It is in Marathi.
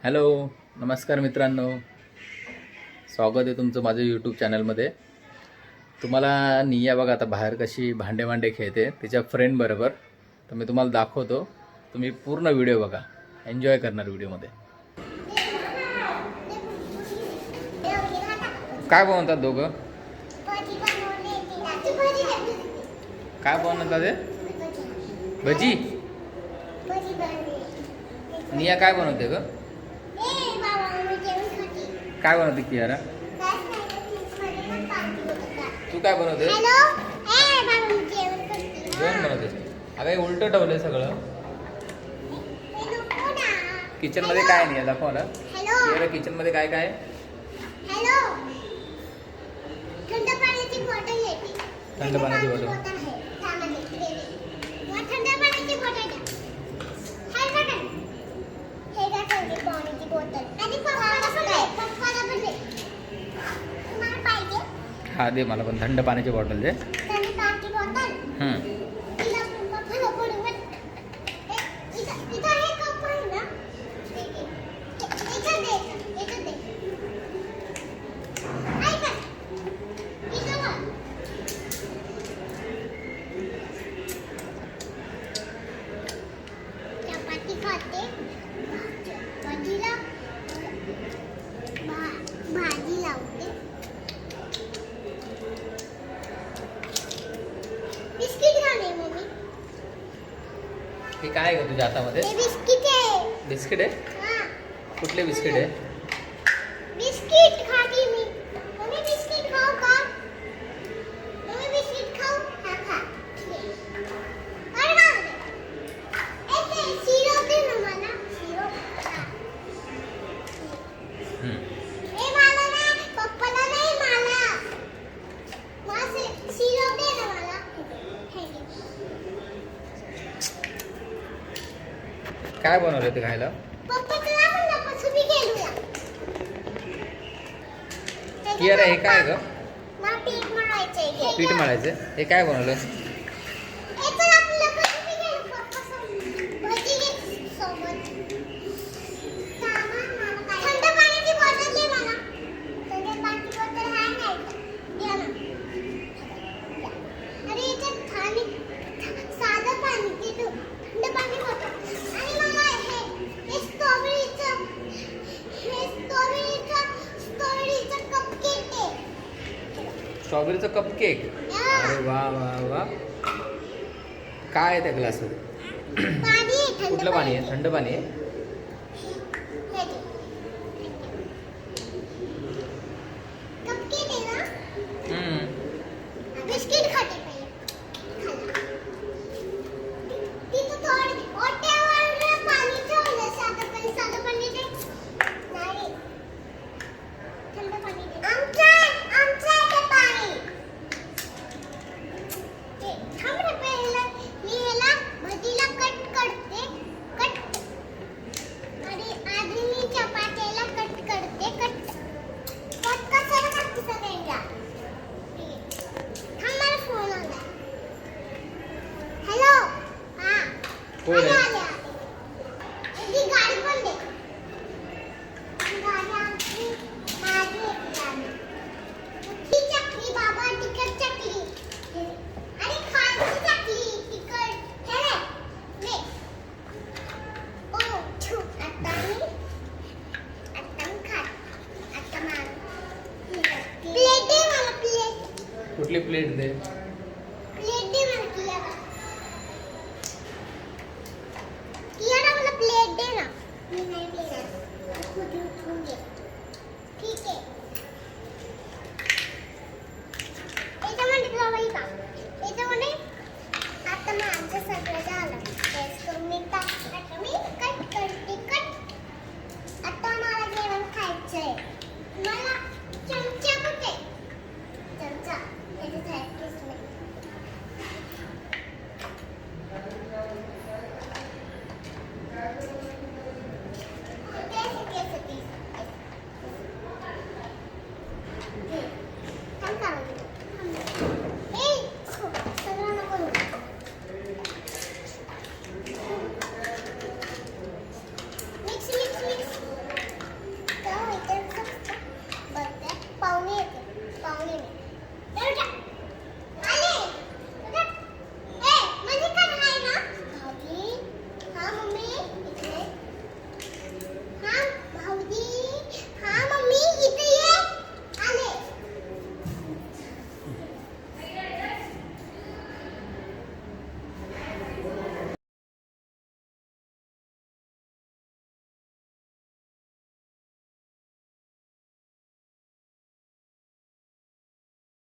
हॅलो, नमस्कार मित्रांनो. स्वागत आहे तुमचं माझ्या यूट्यूब चॅनलमध्ये. तुम्हाला निया बघा आता बाहेर कशी भांडे खेळते तिच्या फ्रेंड बरोबर. तर मी तुम्हाला दाखवतो, तुम्ही पूर्ण व्हिडिओ बघा, एन्जॉय करणार व्हिडिओमध्ये. काय बनवतात दोघं? काय बनवतात ते? भजी. निया काय बनवते ग? काय बनवते कियारा? तू काय बनवते? जेवण बनवते. अगं उलट ठेवलंय सगळं. किचन मध्ये काय नाही आहे, दाखव मला. कियारा किचन मध्ये काय काय? थंड पाण्याची बॉटल. हा दे मला पण थंड पाण्याची बॉटल दे. भाजी लावते. बिस्किट खाणे मम्मी. हे काय आहे ग तुझ्या हातामध्ये? बिस्किट आहे. बिस्किट आहे? कुठले बिस्किट आहे? बिस्किट खाती मी. मम्मी बिस्किट खाऊ का? मम्मी बिस्किट खाऊ? हा खा. अरे बाप रे. ऐसे सिरप दे ना मला. सिरप. ए मला ना, पप्पाला नाही मला. माझे सिरप दे ना मला. काय बनवलं ते खायला? पप्पा तुला म्हणलं कसं बी गेलूया. कियारा हे काय ग? मला पीठ मळायचंय. पीठ मळायचं. हे काय बनवलं? चल आपलं कसं बी गेलो पप्पा सोबत. भजी घे सोबत. सामान मला काय? थंड पाण्याची बॉटल दे मला. थंड पाण्याची बॉटल आहे नाही का? दे ना. अरे याच्यात साधं पाणी दे तू. थंड पाणी बॉटल. आणि मम्मा हे स्ट्रॉबेरीचं कपकेक आहे. स्ट्रॉबेरीचं कपकेक. अरे वा वा वा. काय आहे त्या ग्लासमध्ये? पाणी आहे, थंड कुठलं पाणी आहे? थंड पाणी आहे. हे घे. कपकेक आहे ना? बिस्किट खाते पहिले. खाल्लं. तिथं थोडं ओट्यावर पाणी ठेवलं. साधं पाणी दे. नाही. थंड पाणी दे. आमचं आहे पाणी. ते थांब रे पहिलं. मी ह्याला भजीला कट करते. कट. आणि आधी मी चपातीला कट करते. कट कशाला करते सगळ्यांना? थांब मला फोन आला. हॅलो. हा. कोण आहे? आले. ती गाडी पण दे. गाडी आमची माझी आहे गाडी. ती चकली बाबा तिखट चकली. अरे खायची चकली तिखट. हे रे. ओ छू. आता मी खात. आता मार. प्लेट दे मला प्लेट. कुठली प्लेट दे? प्लेट दे मला कियारा. कियारा मला प्लेट दे ना. मी नाही देणार. खुद उठून घे.